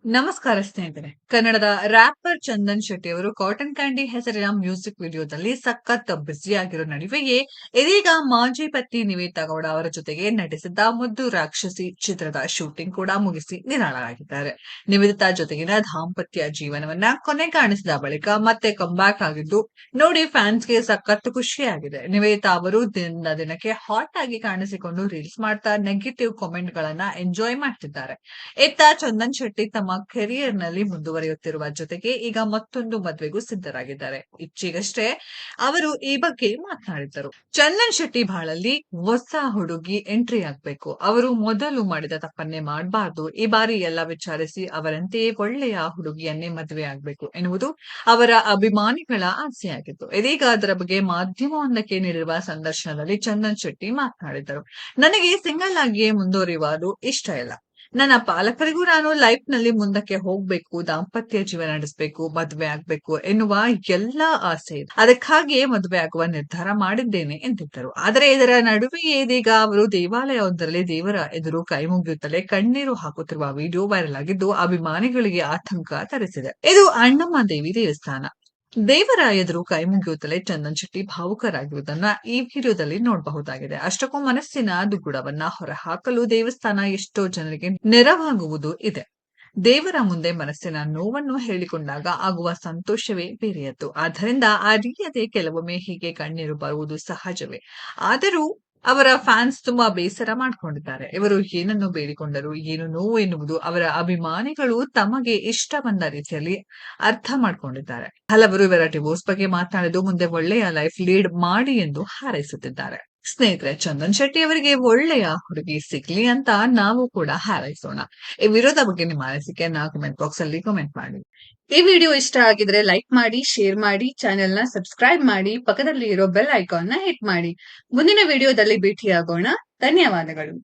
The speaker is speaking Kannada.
ನಮಸ್ಕಾರ ಸ್ನೇಹಿತರೆ. ಕನ್ನಡದ ರ್ಯಾಪರ್ ಚಂದನ್ ಶೆಟ್ಟಿ ಅವರು ಕಾಟನ್ ಕ್ಯಾಂಡಿ ಹೆಸರಿನ ಮ್ಯೂಸಿಕ್ ವಿಡಿಯೋದಲ್ಲಿ ಸಖತ್ ಬ್ಯುಸಿಯಾಗಿರೋ ನಡುವೆಯೇ ಇದೀಗ ಮಾಜಿ ಪತ್ನಿ ನಿವೇತಾ ಗೌಡ ಅವರ ಜೊತೆಗೆ ನಟಿಸಿದ್ದ ಮುದ್ದು ರಾಕ್ಷಸಿ ಚಿತ್ರದ ಶೂಟಿಂಗ್ ಕೂಡ ಮುಗಿಸಿ ನಿರಾಳರಾಗಿದ್ದಾರೆ. ನಿವೇದಿತಾ ಜೊತೆಗಿನ ದಾಂಪತ್ಯ ಜೀವನವನ್ನ ಕೊನೆಗಾಣಿಸಿದ ಬಳಿಕ ಮತ್ತೆ ಕಂಬ್ಯಾಕ್ ಆಗಿದ್ದು ನೋಡಿ ಫ್ಯಾನ್ಸ್ಗೆ ಸಖತ್ ಖುಷಿಯಾಗಿದೆ. ನಿವೇದಿತಾ ಅವರು ದಿನದಿಂದ ದಿನಕ್ಕೆ ಹಾಟ್ ಆಗಿ ಕಾಣಿಸಿಕೊಂಡು ರೀಲ್ಸ್ ಮಾಡ್ತಾ ನೆಗೆಟಿವ್ ಕಾಮೆಂಟ್ ಗಳನ್ನ ಎಂಜಾಯ್ ಮಾಡ್ತಿದ್ದಾರೆ. ಇತ್ತ ಚಂದನ್ ಶೆಟ್ಟಿ ತಮ್ಮ ಕೆರಿಯರ್ ನಲ್ಲಿ ಮುಂದುವರಿಯುತ್ತಿರುವ ಜೊತೆಗೆ ಈಗ ಮತ್ತೊಂದು ಮದುವೆಗೂ ಸಿದ್ಧರಾಗಿದ್ದಾರೆ. ಇಚ್ಛೆಗಷ್ಟೇ ಅವರು ಈ ಬಗ್ಗೆ ಮಾತನಾಡಿದ್ದರು. ಚಂದನ್ ಶೆಟ್ಟಿ ಬಾಳಲ್ಲಿ ಹೊಸ ಹುಡುಗಿ ಎಂಟ್ರಿ ಆಗ್ಬೇಕು. ಅವರು ಮೊದಲು ಮಾಡಿದ ತಪ್ಪನ್ನೇ ಮಾಡಬಾರದು. ಈ ಬಾರಿ ಎಲ್ಲ ವಿಚಾರಿಸಿ ಅವರಂತೆಯೇ ಒಳ್ಳೆಯ ಹುಡುಗಿಯನ್ನೇ ಮದುವೆ ಆಗ್ಬೇಕು ಎನ್ನುವುದು ಅವರ ಅಭಿಮಾನಿಗಳ ಆಸೆಯಾಗಿತ್ತು. ಇದೀಗ ಅದರ ಬಗ್ಗೆ ಮಾಧ್ಯಮವೊಂದಕ್ಕೆ ನೀಡಿರುವ ಸಂದರ್ಶನದಲ್ಲಿ ಚಂದನ್ ಶೆಟ್ಟಿ ಮಾತನಾಡಿದರು. ನನಗೆ ಸಿಂಗಲ್ ಆಗಿಯೇ ಮುಂದುವರಿಯುವುದು ಇಷ್ಟ ಇಲ್ಲ. ನನ್ನ ಪಾಲಕರಿಗೂ ನಾನು ಲೈಫ್ ನಲ್ಲಿ ಮುಂದಕ್ಕೆ ಹೋಗ್ಬೇಕು, ದಾಂಪತ್ಯ ಜೀವನ ನಡೆಸಬೇಕು, ಮದುವೆ ಆಗ್ಬೇಕು ಎನ್ನುವ ಎಲ್ಲಾ ಆಸೆ ಇದೆ. ಅದಕ್ಕಾಗಿಯೇ ಮದುವೆ ಆಗುವ ನಿರ್ಧಾರ ಮಾಡಿದ್ದೇನೆ ಎಂದಿದ್ದರು. ಆದರೆ ಇದರ ನಡುವೆಯೇ ಇದೀಗ ಅವರು ದೇವಾಲಯವೊಂದರಲ್ಲಿ ದೇವರ ಎದುರು ಕೈ ಮುಗಿಯುತ್ತಲೇ ಕಣ್ಣೀರು ಹಾಕುತ್ತಿರುವ ವಿಡಿಯೋ ವೈರಲ್ ಆಗಿದ್ದು ಅಭಿಮಾನಿಗಳಿಗೆ ಆತಂಕ ತರಿಸಿದೆ. ಇದು ಅಣ್ಣಮ್ಮ ದೇವಿ ದೇವಸ್ಥಾನ. ದೇವರ ಎದುರು ಕೈ ಮುಗಿಯುತ್ತಲೇ ಚಂದನ್ ಶೆಟ್ಟಿ ಭಾವುಕರಾಗಿರುವುದನ್ನ ಈ ವಿಡಿಯೋದಲ್ಲಿ ನೋಡಬಹುದಾಗಿದೆ. ಅಷ್ಟಕ್ಕೂ ಮನಸ್ಸಿನ ದುಗುಡವನ್ನ ಹೊರಹಾಕಲು ದೇವಸ್ಥಾನ ಎಷ್ಟೋ ಜನರಿಗೆ ನೆರವಾಗುವುದು ಇದೆ. ದೇವರ ಮುಂದೆ ಮನಸ್ಸಿನ ನೋವನ್ನು ಹೇಳಿಕೊಂಡಾಗ ಆಗುವ ಸಂತೋಷವೇ ಬೇರೆಯದ್ದು. ಆದ್ದರಿಂದ ಅರಿಯದೆ ಕೆಲವೊಮ್ಮೆ ಹೀಗೆ ಕಣ್ಣೀರು ಬರುವುದು ಸಹಜವೇ. ಆದರೂ ಅವರ ಫ್ಯಾನ್ಸ್ ತುಂಬಾ ಬೇಸರ ಮಾಡಿಕೊಂಡಿದ್ದಾರೆ. ಇವರು ಏನನ್ನು ಬೇಡಿಕೊಂಡರು, ಏನು ನೋವು ಎನ್ನುವುದು ಅವರ ಅಭಿಮಾನಿಗಳು ತಮಗೆ ಇಷ್ಟ ಬಂದ ರೀತಿಯಲ್ಲಿ ಅರ್ಥ ಮಾಡ್ಕೊಂಡಿದ್ದಾರೆ. ಹಲವರು ಇವರ ಡಿವೋರ್ಸ್ ಬಗ್ಗೆ ಮಾತನಾಡಿದ್ದು ಮುಂದೆ ಒಳ್ಳೆಯ ಲೈಫ್ ಲೀಡ್ ಮಾಡಿ ಎಂದು ಹಾರೈಸುತ್ತಿದ್ದಾರೆ. ಸ್ನೇಹಿತರೆ, ಚಂದನ್ ಶೆಟ್ಟಿ ಅವರಿಗೆ ಒಳ್ಳೆಯ ಹುಡುಗಿ ಸಿಗ್ಲಿ ಅಂತ ನಾವು ಕೂಡ ಹಾರೈಸೋಣ. ಈ ವಿರೋಧ ಬಗ್ಗೆ ನಿಮ್ಮ ಅನಿಸಿಕೆಯನ್ನ ಕಮೆಂಟ್ ಬಾಕ್ಸ್ ಅಲ್ಲಿ ಕಮೆಂಟ್ ಮಾಡಿ. ಈ ವಿಡಿಯೋ ಇಷ್ಟ ಆಗಿದ್ರೆ ಲೈಕ್ ಮಾಡಿ, ಶೇರ್ ಮಾಡಿ, ಚಾನೆಲ್ ನ ಸಬ್ಸ್ಕ್ರೈಬ್ ಮಾಡಿ, ಪಕ್ಕದಲ್ಲಿ ಇರೋ ಬೆಲ್ ಐಕಾನ್ ನ ಹಿಟ್ ಮಾಡಿ. ಮುಂದಿನ ವಿಡಿಯೋದಲ್ಲಿ ಭೇಟಿಯಾಗೋಣ. ಧನ್ಯವಾದಗಳು.